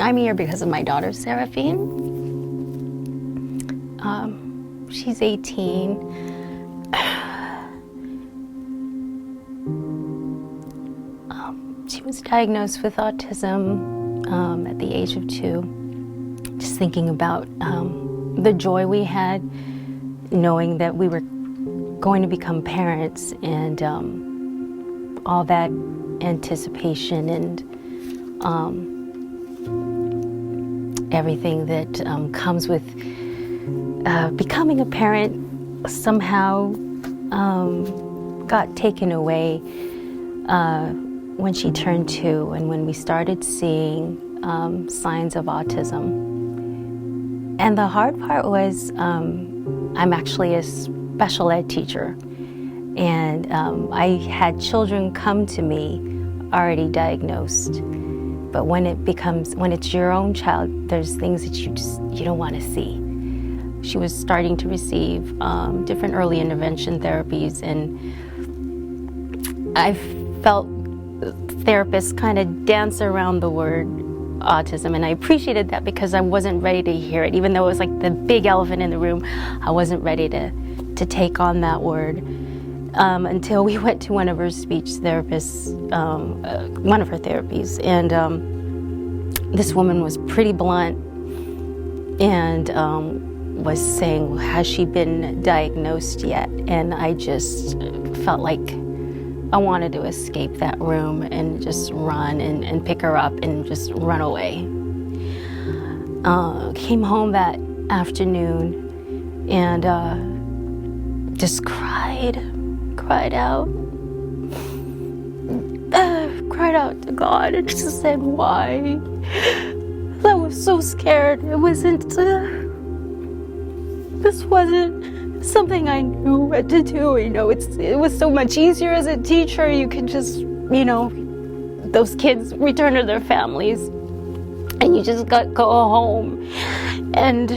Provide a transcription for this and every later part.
I'm here because of my daughter, Seraphine. She's 18. She was diagnosed with autism at the age of 2. Just thinking about the joy we had, knowing that we were going to become parents, and all that anticipation and everything that comes with becoming a parent somehow got taken away when she turned 2 and when we started seeing signs of autism. And the hard part was I'm actually a special ed teacher, and I had children come to me already diagnosed. But when it's your own child, there's things that you don't want to see. She was starting to receive different early intervention therapies, and I felt therapists kind of dance around the word autism, and I appreciated that because I wasn't ready to hear it. Even though it was like the big elephant in the room, I wasn't ready to take on that word until we went to one of her speech therapists, one of her therapies, and this woman was pretty blunt and was saying, has she been diagnosed yet? And I just felt like I wanted to escape that room and just run and pick her up and just run away. Came home that afternoon and just cried out to God and just said, why? I was so scared. This wasn't something I knew what to do. You know, it was so much easier as a teacher. You could just, those kids return to their families, and you just go home and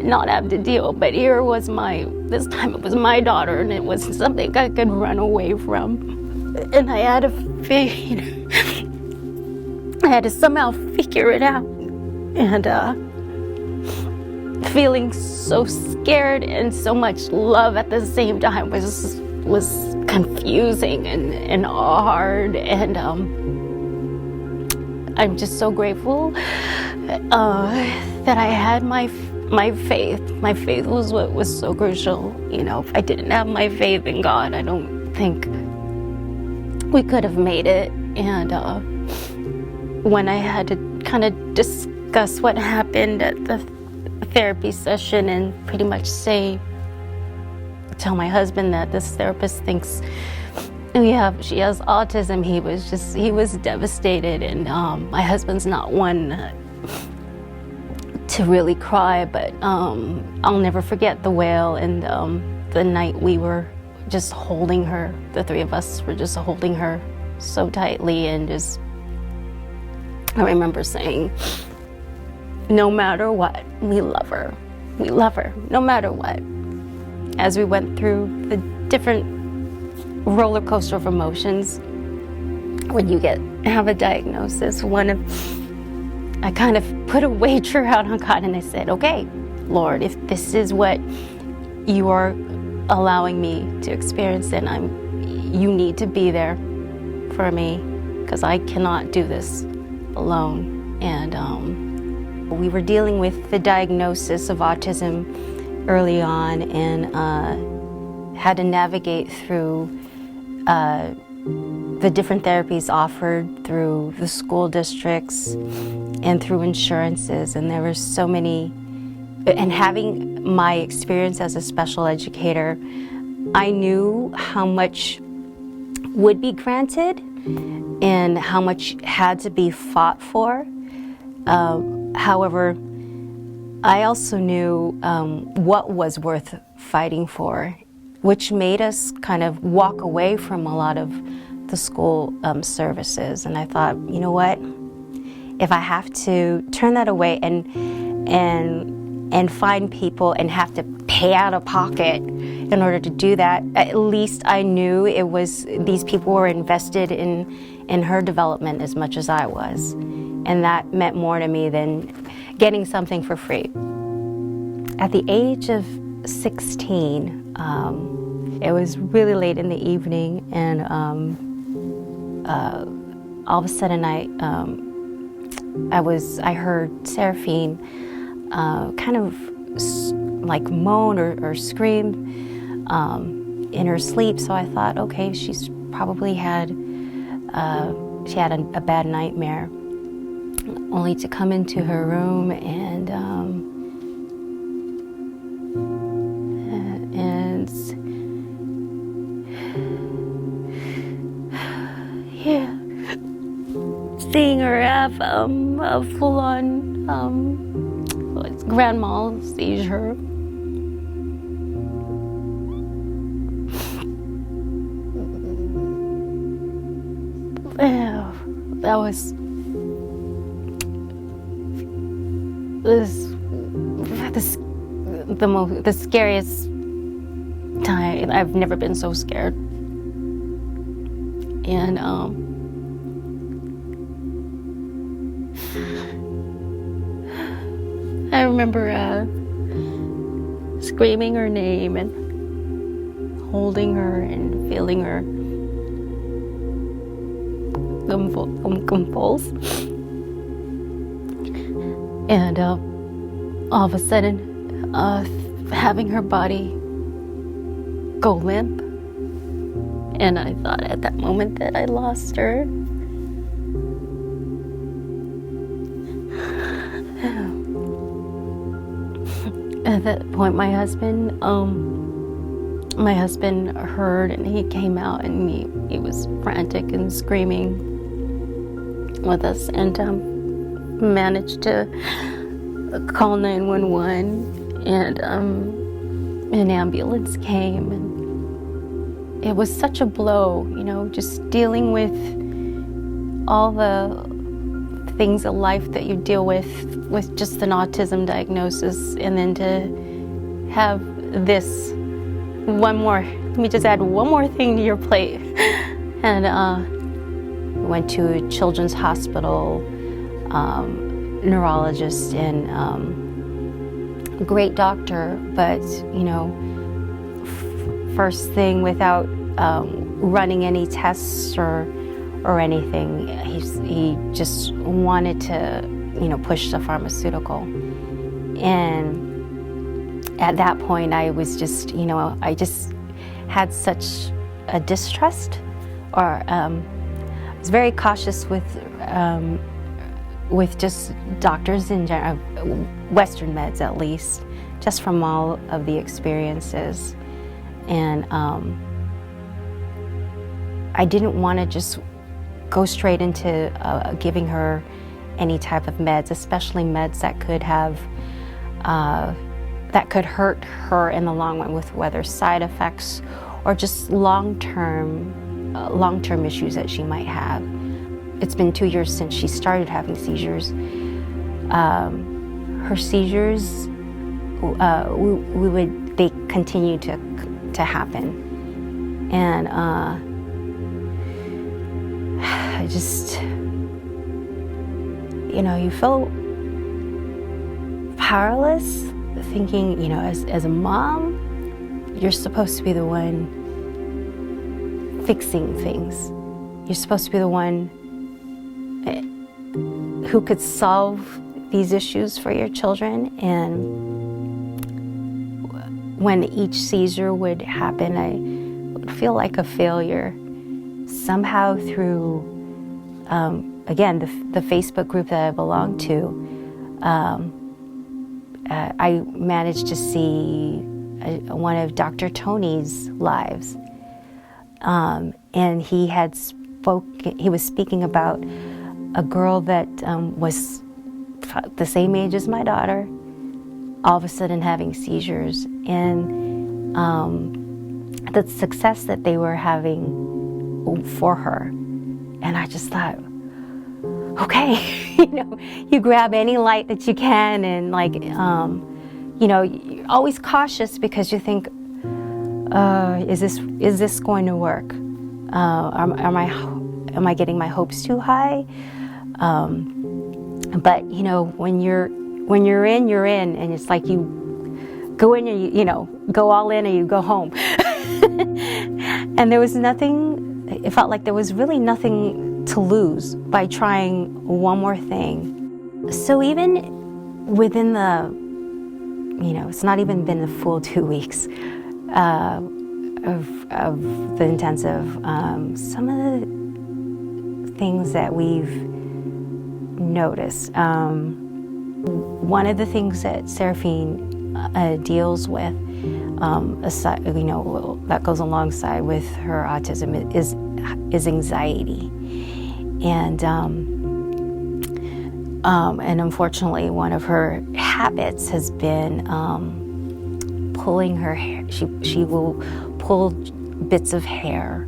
not have to deal. But this time it was my daughter, and it was something I could run away from. And I had to somehow figure it out. And feeling so scared and so much love at the same time was confusing and hard. And I'm just so grateful that I had my faith. My faith was what was so crucial. If I didn't have my faith in God, I don't think we could have made it. And when I had to kind of discuss what happened at the therapy session and pretty much tell my husband that this therapist thinks she has autism, he was devastated. And my husband's not one to really cry, but I'll never forget the wail and the night we were just holding her. The three of us were just holding her so tightly, and I remember saying, no matter what, we love her. We love her, no matter what. As we went through the different roller coaster of emotions, when you have a diagnosis, I kind of put a wager out on God, and I said, okay, Lord, if this is what you are allowing me to experience, then you need to be there for me, because I cannot do this alone. And we were dealing with the diagnosis of autism early on, and had to navigate through the different therapies offered through the school districts and through insurances. And there were so many, and having my experience as a special educator, I knew how much would be granted and how much had to be fought for. However, I also knew what was worth fighting for, which made us kind of walk away from a lot of the school services. And I thought, you know what? If I have to turn that away and find people and have to pay out of pocket in order to do that, at least I knew these people were invested in her development as much as I was. And that meant more to me than getting something for free. At the age of 16, it was really late in the evening, and all of a sudden I heard Seraphine kind of like moan or scream in her sleep. So I thought, okay, she's probably had a bad nightmare. Only to come into her room and yeah, seeing her have a full-on grand mal seizure. Yeah, that was the scariest time. I've never been so scared. And I remember screaming her name and holding her and feeling her convulse. And all of a sudden, having her body go limp. And I thought at that moment that I lost her. At that point, my husband heard, and he came out, and he was frantic and screaming with us, and managed to call 911, and an ambulance came, and it was such a blow, just dealing with all the things of life that you deal with just an autism diagnosis, and then to have this let me just add one more thing to your plate. And went to a children's hospital, neurologist, and a great doctor, but first thing, without running any tests or anything, he just wanted to push the pharmaceutical. And at that point, I was just I just had such a distrust, or I was very cautious with just doctors in general, Western meds at least, just from all of the experiences. And I didn't want to just go straight into giving her any type of meds, especially meds that could have that could hurt her in the long run, with whether side effects or just long-term issues that she might have. It's been 2 years since she started having seizures. Her seizures, they continue to happen, and I just, you feel powerless, thinking, as a mom, you're supposed to be the one fixing things. You're supposed to be the one who could solve these issues for your children. And when each seizure would happen, I would feel like a failure. Somehow through, again, the Facebook group that I belong to, I managed to see one of Dr. Tony's lives, and he was speaking about a girl that was the same age as my daughter, all of a sudden having seizures, and the success that they were having for her. And I just thought, okay, you grab any light that you can, and you're always cautious because you think, is this going to work? Am I getting my hopes too high? But you know, when you're in, you're in, and it's like you go in and you know, go all in, or you go home. And there was nothing. It felt like there was really nothing to lose by trying one more thing. So even within the, you know, it's not even been a full 2 weeks of the intensive. Some of the things that we've noticed. One of the things that Seraphine deals with, aside, you know, that goes alongside with her autism is anxiety, and unfortunately, one of her habits has been pulling her hair. She will pull bits of hair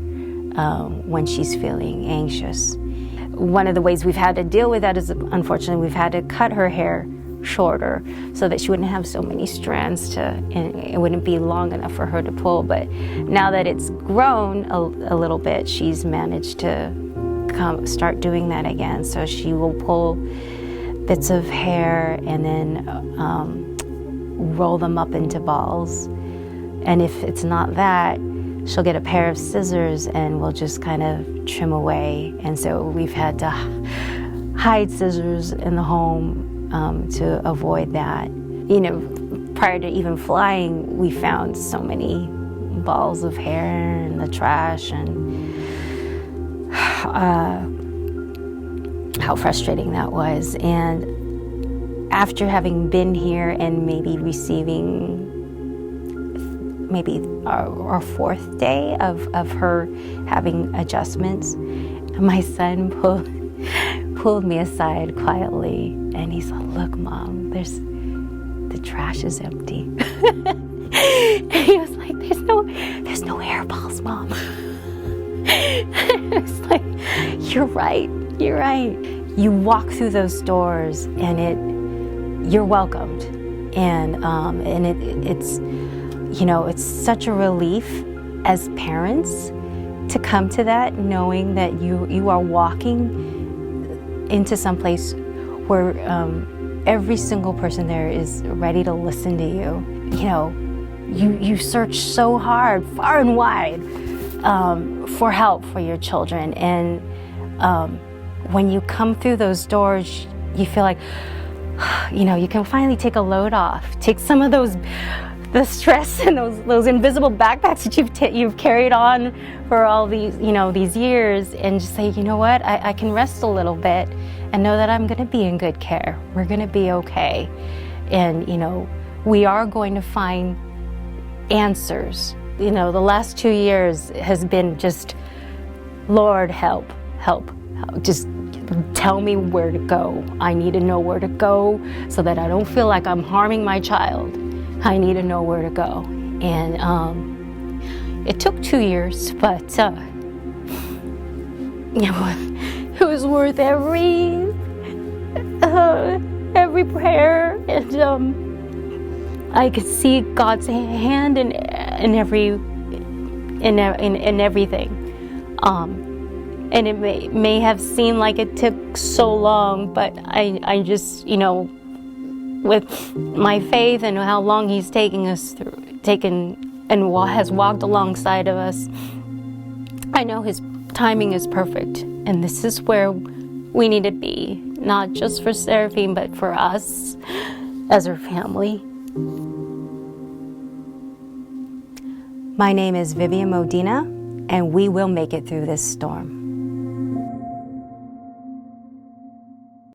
when she's feeling anxious. One of the ways we've had to deal with that is, unfortunately, we've had to cut her hair shorter so that she wouldn't have so many strands and it wouldn't be long enough for her to pull. But now that it's grown a little bit, she's managed to start doing that again. So she will pull bits of hair and then roll them up into balls. And if it's not that, she'll get a pair of scissors and we'll just kind of trim away. And so we've had to hide scissors in the home to avoid that. You know, prior to even flying, we found so many balls of hair in the trash, and how frustrating that was. And after having been here and maybe receiving our fourth day of her having adjustments, my son pulled me aside quietly, and he said, "Look, Mom, the trash is empty." And he was like, there's no hairballs, Mom." It's like, you're right. You walk through those doors and you're welcomed, and it's, you know, it's such a relief as parents to come to that, knowing that you are walking into some place where every single person there is ready to listen to you. You know, you search so hard, far and wide, for help for your children, and when you come through those doors, you feel like, you know, you can finally take a load off, take some of the stress and those invisible backpacks that you've carried on for all these, you know, these years, and just say, you know what, I can rest a little bit and know that I'm going to be in good care. We're going to be okay. And, you know, we are going to find answers. You know, the last 2 years has been just, Lord, help. Just tell me where to go. I need to know where to go so that I don't feel like I'm harming my child. I need to know where to go. And it took 2 years, but you know, it was worth every prayer, and I could see God's hand in everything. And it may have seemed like it took so long, but I just, you know, with my faith and how long He's has walked alongside of us, I know His timing is perfect, and this is where we need to be, not just for Seraphine, but for us as her family. My name is Vivian Modena, and we will make it through this storm.